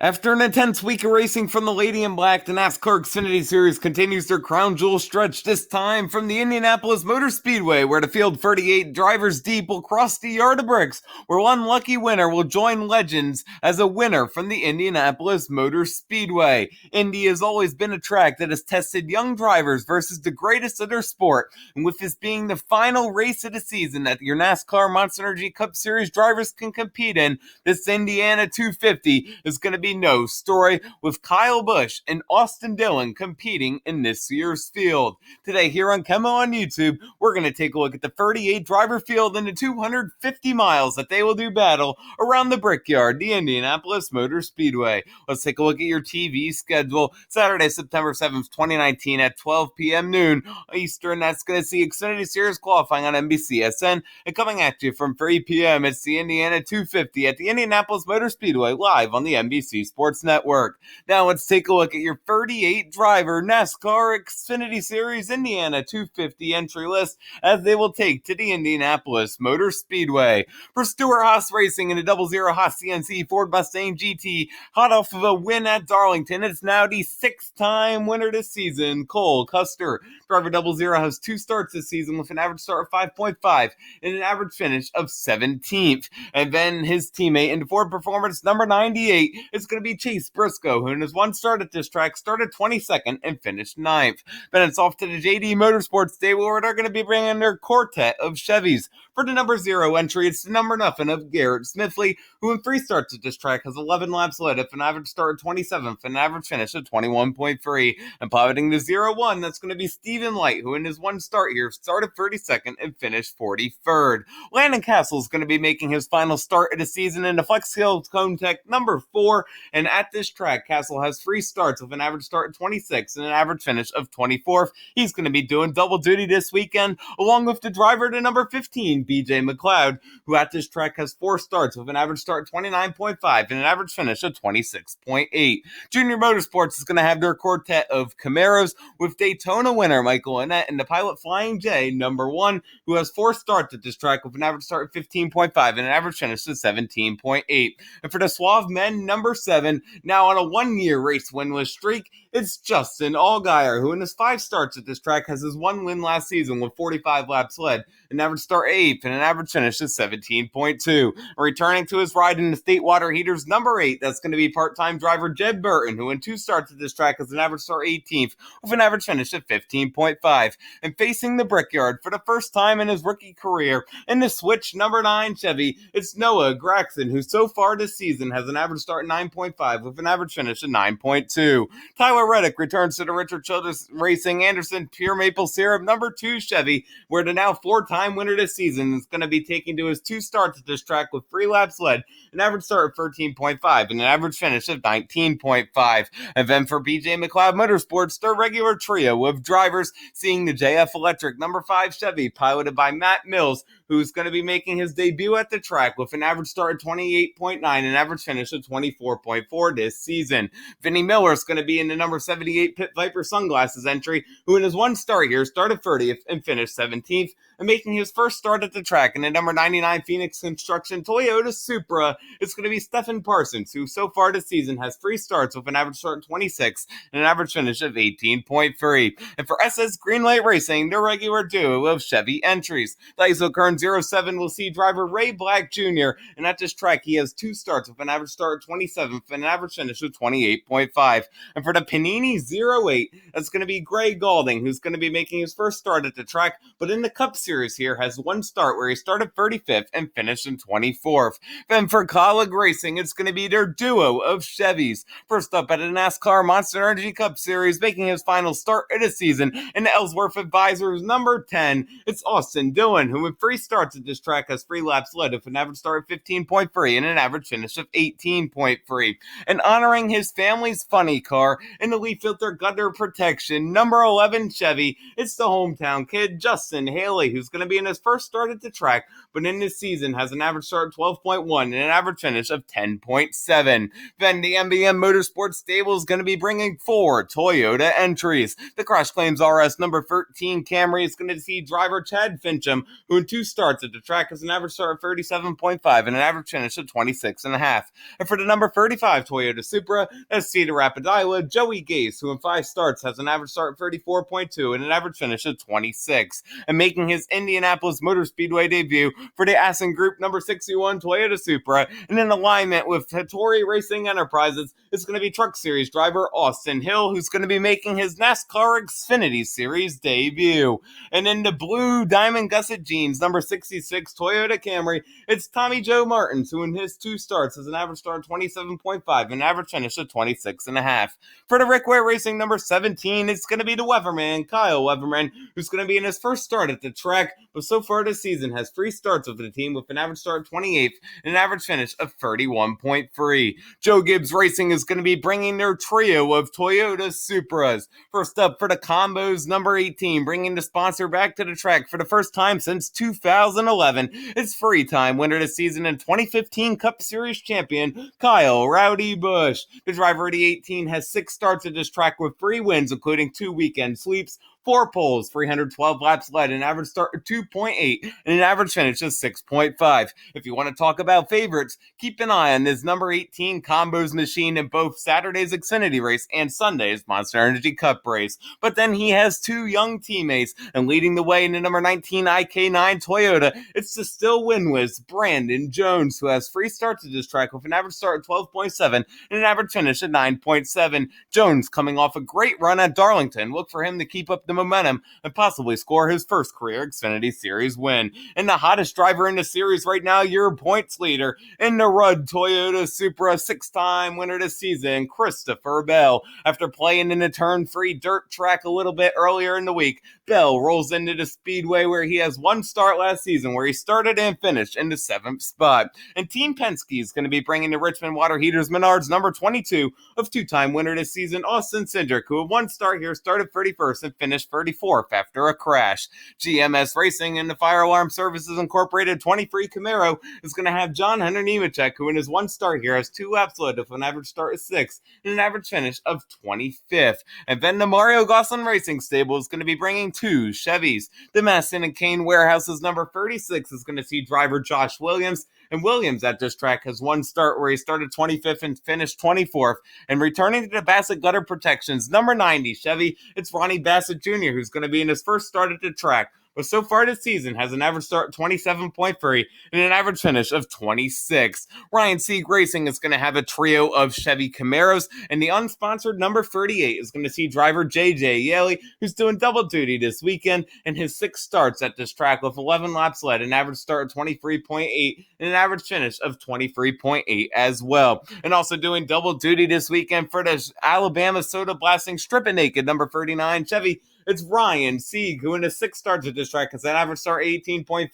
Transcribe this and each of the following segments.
After an intense week of racing from the Lady in Black, the NASCAR Xfinity Series continues their crown jewel stretch, this time from the Indianapolis Motor Speedway, where the field 38 drivers deep will cross the yard of bricks, where one lucky winner will join legends as a winner from the Indianapolis Motor Speedway. Indy has always been a track that has tested young drivers versus the greatest of their sport, and with this being the final race of the season that your NASCAR Monster Energy Cup Series drivers can compete in, this Indiana 250 is going to be no story, with Kyle Busch and Austin Dillon competing in this year's field. Today here on KEMMO on YouTube, we're going to take a look at the 38 driver field and the 250 miles that they will do battle around the Brickyard, the Indianapolis Motor Speedway. Let's take a look at your TV schedule. Saturday, September 7th, 2019 at 12 p.m. noon Eastern. That's going to see Xfinity Series qualifying on NBCSN. And coming at you from 3 p.m., it's the Indiana 250 at the Indianapolis Motor Speedway live on the NBC Sports Network. Now let's take a look at your 38 driver NASCAR Xfinity Series Indiana 250 entry list as they will take to the Indianapolis Motor Speedway. For Stewart-Haas Racing in a 00 Haas CNC Ford Mustang GT, hot off of a win at Darlington, it's now the sixth-time winner this season, Cole Custer. Driver 00 has two starts this season with an average start of 5.5 and an average finish of 17th. And then his teammate in the Ford Performance number 98 is going to be Chase Briscoe, who in his one start at this track started 22nd and finished 9th. Then it's off to the JD Motorsports stable where they're going to be bringing their quartet of Chevys. For the number 0 entry, it's the number nothing of Garrett Smithley, who in 3 starts at this track has 11 laps led with an average start of 27th and an average finish of 21.3. And piloting the 0-1, that's going to be Stephen Light, who in his one start here started 32nd and finished 43rd. Landon Castle is going to be making his final start of the season in the Flex Hill Cone Tech number 4. And at this track, Castle has 3 starts with an average start of 26 and an average finish of 24th. He's going to be doing double duty this weekend, along with the driver to number 15, BJ McLeod, who at this track has 4 starts with an average start of 29.5 and an average finish of 26.8. Junior Motorsports is going to have their quartet of Camaros with Daytona winner Michael Annett and the pilot Flying J, number 1, who has 4 starts at this track with an average start of 15.5 and an average finish of 17.8. And for the Suave men, number 7, now on a 1-year race winless streak, it's Justin Allgaier, who in his 5 starts at this track has his 1 win last season with 45 laps led, an average start 8th, and an average finish of 17.2. Returning to his ride in the State Water Heaters number 8, that's going to be part-time driver Jed Burton, who in 2 starts at this track has an average start 18th with an average finish of 15.5. And facing the Brickyard for the first time in his rookie career in the Switch number 9 Chevy, it's Noah Gragson, who so far this season has an average start 9.5 with an average finish of 9.2. Tyler Reddick returns to the Richard Childress Racing Anderson Pure Maple Syrup number 2 Chevy, where the now 4-time winner this season is going to be taking to his 2 starts at this track with 3 laps led, an average start of 13.5 and an average finish of 19.5. And then for BJ McLeod Motorsports, their regular trio of drivers, seeing the JF Electric number 5 Chevy piloted by Matt Mills, who's going to be making his debut at the track with an average start of 28.9 and an average finish of 24.4 this season. Vinnie Miller is going to be in the number 78 Pit Viper Sunglasses entry, who in his one start here started 30th and finished 17th. And making his first start at the track in the number 99 Phoenix Construction Toyota Supra, it's going to be Stephen Parsons, who so far this season has 3 starts with an average start of 26 and an average finish of 18.3. And for SS Greenlight Racing, their regular duo of Chevy entries, the Isokern 07 will see driver Ray Black Jr., and at this track he has 2 starts with an average start of 27th and an average finish of 28.5. And for the Panini 08, that's going to be Gray Galding, who's going to be making his first start at the track, but in the Cup Series here has 1 start where he started 35th and finished in 24th. Then for Colleague Racing, it's going to be their duo of Chevys. First up at the NASCAR Monster Energy Cup Series, making his final start of the season in the Ellsworth Advisors number 10, it's Austin Dillon, who in 3 starts at this track has 3 laps led with an average start of 15.3 and an average finish of 18.3. And honoring his family's funny car in the leaf filter gutter protection number 11 Chevy, it's the hometown kid Justin Haley, who's going to be in his first start at the track, but in this season has an average start of 12.1 and an average finish of 10.7. Then the MBM Motorsports stable is going to be bringing 4 Toyota entries. The Crash Claims RS number 13 Camry is going to see driver Chad Fincham, who in 2 starts at the track has an average start of 37.5 and an average finish of 26.5. And for the number 35 Toyota Supra, that's Cedar Rapids, Iowa, Joey Gase, who in 5 starts has an average start of 34.2 and an average finish of 26. And making his Indianapolis Motor Speedway debut for the Assen Group number 61 Toyota Supra, and in alignment with Hattori Racing Enterprises, it's going to be Truck Series driver Austin Hill, who's going to be making his NASCAR Xfinity Series debut. And in the blue diamond gusset jeans, number 66 Toyota Camry, it's Tommy Joe Martins, who in his 2 starts has an average start of 27.5 and an average finish of 26.5. For the Rick Ware Racing number 17, it's going to be the Weatherman, Kyle Weatherman, who's going to be in his first start at the track, but so far this season has 3 starts with the team with an average start of 28th and an average finish of 31.3. Joe Gibbs Racing is going to be bringing their trio of Toyota Supras. First up for the Combos, number 18, bringing the sponsor back to the track for the first time since 2011. It's Free Time winner this season and 2015 Cup Series champion Kyle Rowdy Busch. The driver of the 18 has 6 starts at this track with 3 wins, including 2 weekend sweeps, 4 poles, 312 laps led, an average start of 2.8, and an average finish of 6.5. If you want to talk about favorites, keep an eye on this number 18 Combos machine in both Saturday's Xfinity race and Sunday's Monster Energy Cup race. But then he has 2 young teammates, and leading the way in the number 19 IK9 Toyota, it's the still winless Brandon Jones, who has 3 starts at this track with an average start of 12.7 and an average finish of 9.7. Jones coming off a great run at Darlington. Look for him to keep up the momentum and possibly score his first career Xfinity Series win. And the hottest driver in the series right now, your points leader in the Rudd Toyota Supra, 6-time winner this season, Christopher Bell. After playing in the Turn 3 dirt track a little bit earlier in the week, Bell rolls into the Speedway where he has 1 start last season where he started and finished in the 7th spot. And Team Penske is going to be bringing the Richmond Water Heaters Menards number 22 of 2-time winner this season, Austin Cindric, who had 1 start here, started 31st and finished 34th after a crash. GMS Racing and the Fire Alarm Services Incorporated 23 Camaro is going to have John Hunter Nemechek, who in his 1 start here has 2 laps led with an average start of 6th and an average finish of 25th. And then the Mario Gosselin Racing Stable is going to be bringing 2 Chevys. The Masson and Kane Warehouse's number 36 is going to see driver Josh Williams, and Williams at this track has 1 start where he started 25th and finished 24th. And returning to the Bassett Gutter Protections, number 90 Chevy, it's Ronnie Bassett Jr., who's going to be in his first start at the track, but so far this season has an average start of 27.3 and an average finish of 26. Ryan Sieg Racing is going to have a trio of Chevy Camaros, and the unsponsored number 38 is going to see driver JJ Yaley, who's doing double duty this weekend, and his 6 starts at this track with 11 laps led, an average start of 23.8 and an average finish of 23.8 as well. And also doing double duty this weekend for the Alabama Soda Blasting Stripping Naked number 39 Chevy, it's Ryan Sieg, who in his 6 starts at this track has an average start 18.3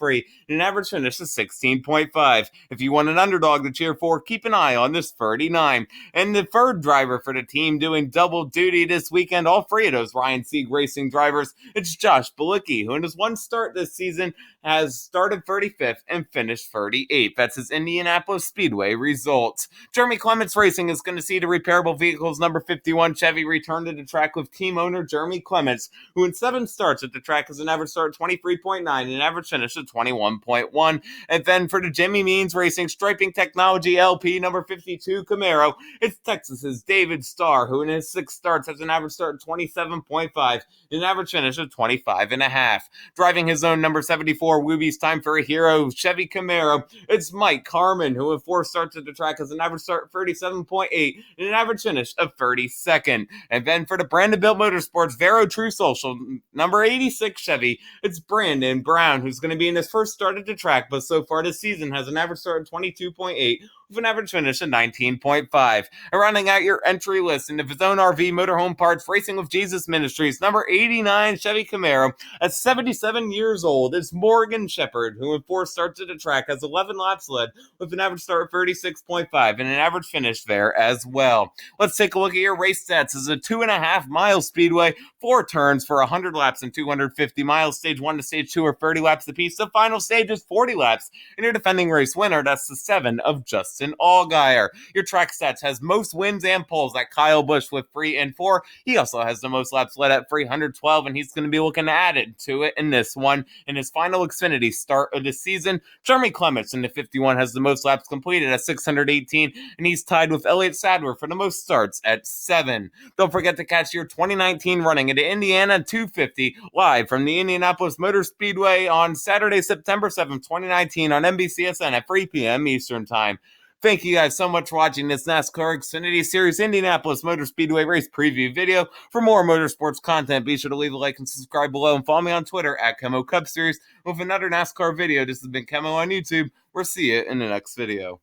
and an average finish of 16.5. If you want an underdog to cheer for, keep an eye on this 39. And the third driver for the team doing double duty this weekend, all 3 of those Ryan Sieg Racing drivers, it's Josh Bilicki, who in his 1 start this season has started 35th and finished 38th. That's his Indianapolis Speedway results. Jeremy Clements Racing is going to see the repairable vehicles number 51 Chevy return to the track with team owner Jeremy Clements, who in 7 starts at the track has an average start of 23.9 and an average finish of 21.1. And then for the Jimmy Means Racing Striping Technology LP number 52 Camaro, it's Texas's David Starr, who in his 6 starts has an average start of 27.5 and an average finish of 25.5. Driving his own number 74 Woobies Time for a Hero Chevy Camaro, it's Mike Harmon, who in 4 starts at the track has an average start of 37.8 and an average finish of 32nd. And then for the Brandonville Motorsports Vero True Social number 86 Chevy, it's Brandon Brown, who's going to be in his first start at the track, but so far this season has an average start of 22.8 with an average finish of 19.5. And rounding out your entry list in the Vizone RV Motorhome Parts Racing with Jesus Ministries, number 89 Chevy Camaro, at 77 years old, it's Morgan Shepherd, who in 4 starts at the track has 11 laps led with an average start of 36.5 and an average finish there as well. Let's take a look at your race stats. This is a 2.5 mile speedway, 4 turns, runs for 100 laps and 250 miles. Stage 1 to Stage 2 are 30 laps apiece. The final stage is 40 laps. And your defending race winner, that's the 7 of Justin Allgaier. Your track stats has most wins and poles at Kyle Busch with 3 and 4. He also has the most laps led at 312, and he's going to be looking to add it to it in this one. In his final Xfinity start of the season, Jeremy Clements in the 51 has the most laps completed at 618, and he's tied with Elliott Sadler for the most starts at 7. Don't forget to catch your 2019 running at the Indiana 250 live from the Indianapolis Motor Speedway on Saturday, September 7th, 2019 on NBCSN at 3 p.m. Eastern Time. Thank you guys so much for watching this NASCAR Xfinity Series Indianapolis Motor Speedway race preview video. For more motorsports content, be sure to leave a like and subscribe below, and follow me on Twitter at KEMMO Cup Series with another NASCAR video. This has been KEMMO on YouTube. We'll see you in the next video.